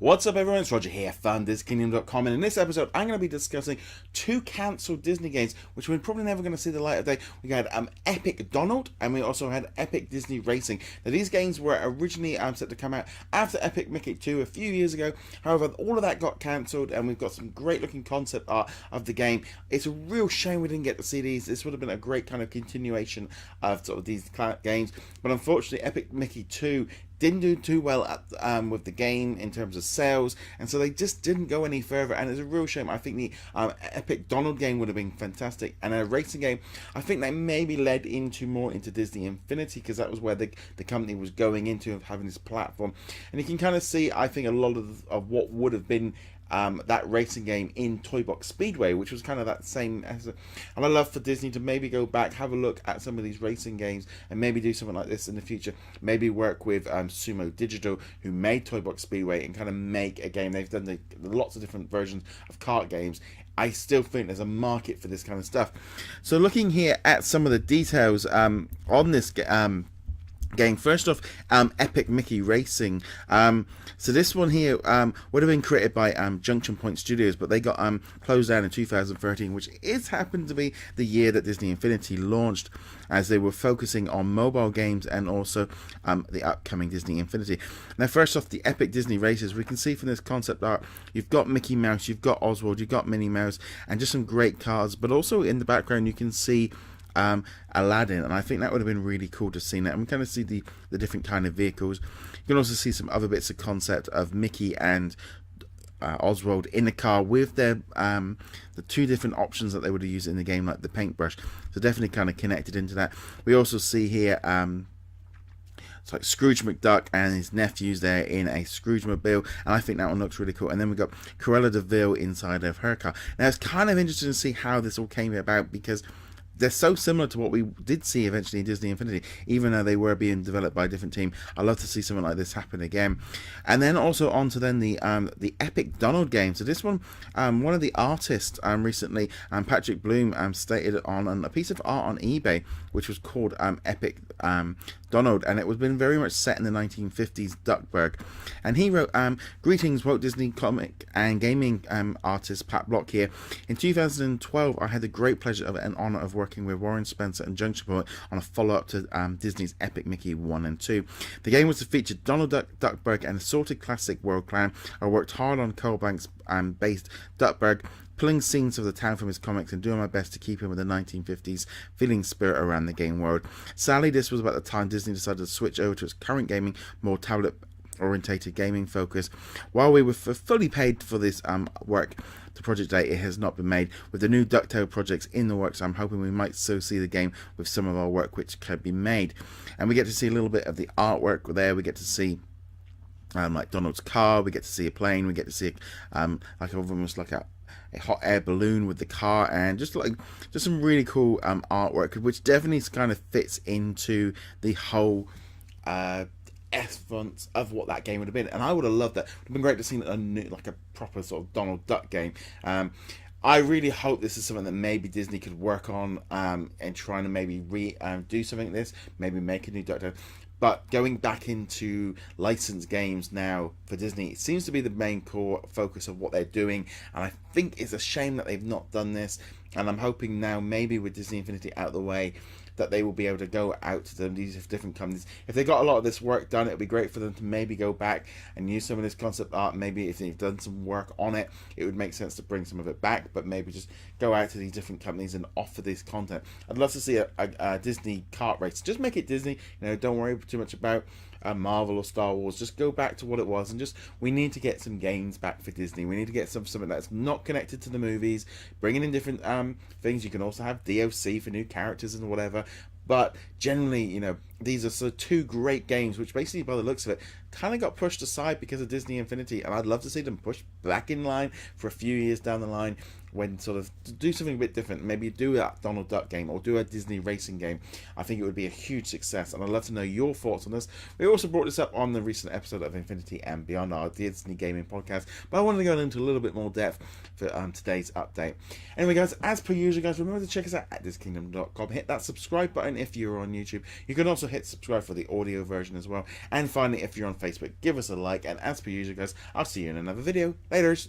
What's up everyone, it's Roger here from DisKingdom.com, and in this episode I'm going to be discussing two cancelled Disney games which we're probably never going to see the light of day. We had Epic Donald and we also had Epic Disney Racing. Now these games were originally set to come out after Epic Mickey 2 a few years ago. However, all of that got cancelled and we've got some great looking concept art of the game. It's a real shame we didn't get to see these. This would have been a great kind of continuation of sort of these games, but unfortunately Epic Mickey 2 didn't do too well with the game in terms of sales, and so they just didn't go any further, and it's a real shame. I think the Epic Donald game would have been fantastic, and a racing game I think they maybe led into more into Disney Infinity, because that was where the company was going into, of having this platform. And you can kind of see, I think, a lot of what would have been that racing game in Toy Box Speedway, which was kind of that same and I'd love for Disney to maybe go back, have a look at some of these racing games and maybe do something like this in the future. Maybe work with Sumo Digital, who made Toy Box Speedway, and kind of make a game. They've done lots of different versions of kart games. I still think there's a market for this kind of stuff. So looking here at some of the details on this game, first off, Epic Mickey Racing. So this one here would have been created by Junction Point Studios, but they got closed down in 2013, which happened to be the year that Disney Infinity launched, as they were focusing on mobile games and also the upcoming Disney Infinity. Now, first off, the Epic Disney Races, we can see from this concept art, you've got Mickey Mouse, you've got Oswald, you've got Minnie Mouse, and just some great cars, but also in the background you can see Aladdin, and I think that would have been really cool to see that. And we kind of see the different kind of vehicles. You can also see some other bits of concept of Mickey and Oswald in the car with their the two different options that they would have used in the game, like the paintbrush. So definitely kind of connected into that. We also see here it's like Scrooge McDuck and his nephews there in a Scrooge mobile, and I think that one looks really cool. And then we've got Cruella de Vil inside of her car. Now it's kind of interesting to see how this all came about, because they're so similar to what we did see eventually in Disney Infinity, even though they were being developed by a different team. I'd love to see something like this happen again. And then also on to then the Epic Donald game. So this one, one of the artists recently, Patrick Bloom, stated on a piece of art on eBay, which was called Epic Donald, and it was been very much set in the 1950s Duckburg. And he wrote, "Greetings, Walt Disney comic and gaming artist Pat Block here. In 2012, I had the great pleasure and honor of working with Warren Spencer and Junction Point on a follow-up to Disney's Epic Mickey 1 and 2. The game was to feature Donald Duck, Duckburg, and assorted classic world clan. I worked hard on Coal Banks based Duckburg, pulling scenes of the town from his comics and doing my best to keep him with the 1950s feeling spirit around the game world. Sadly, this was about the time Disney decided to switch over to its current gaming, more tablet orientated gaming focus. While we were fully paid for this work, the project date, it has not been made. With the new DuckTale projects in the works, I'm hoping we might so see the game with some of our work which can be made." And we get to see a little bit of the artwork there. We get to see like Donald's car, we get to see a plane, we get to see like almost like a hot air balloon with the car, and just some really cool artwork, which definitely kind of fits into the whole essence of what that game would have been. And I would have loved that. It would have been great to see a new, like a proper sort of Donald Duck game. I really hope this is something that maybe Disney could work on and trying to maybe do something like this, maybe make a new Duck. But going back into licensed games now for Disney, it seems to be the main core focus of what they're doing, and I think it's a shame that they've not done this. And I'm hoping now, maybe with Disney Infinity out of the way, that they will be able to go out to these different companies. If they got a lot of this work done, it would be great for them to maybe go back and use some of this concept art. Maybe if they've done some work on it, it would make sense to bring some of it back, but maybe just go out to these different companies and offer this content. I'd love to see a Disney kart race. Just make it Disney, don't worry too much about Marvel or Star Wars. Just go back to what it was, and we need to get some games back for Disney. We need to get something that's not connected to the movies, bringing in different things. You can also have DLC for new characters and whatever, but generally, these are so two great games which basically, by the looks of it, kind of got pushed aside because of Disney Infinity, and I'd love to see them pushed back in line for a few years down the line, when sort of to do something a bit different. Maybe do that Donald Duck game or do a Disney racing game. I think it would be a huge success, and I'd love to know your thoughts on this. We also brought this up on the recent episode of Infinity and Beyond, our Disney gaming podcast, but I wanted to go into a little bit more depth for today's update. Anyway, guys, as per usual, guys, remember to check us out at DisKingdom.com. Hit that subscribe button if you're on YouTube. You can also Also hit subscribe for the audio version as well. And finally, if you're on Facebook, give us a like. And as per usual, guys, I'll see you in another video. Laters.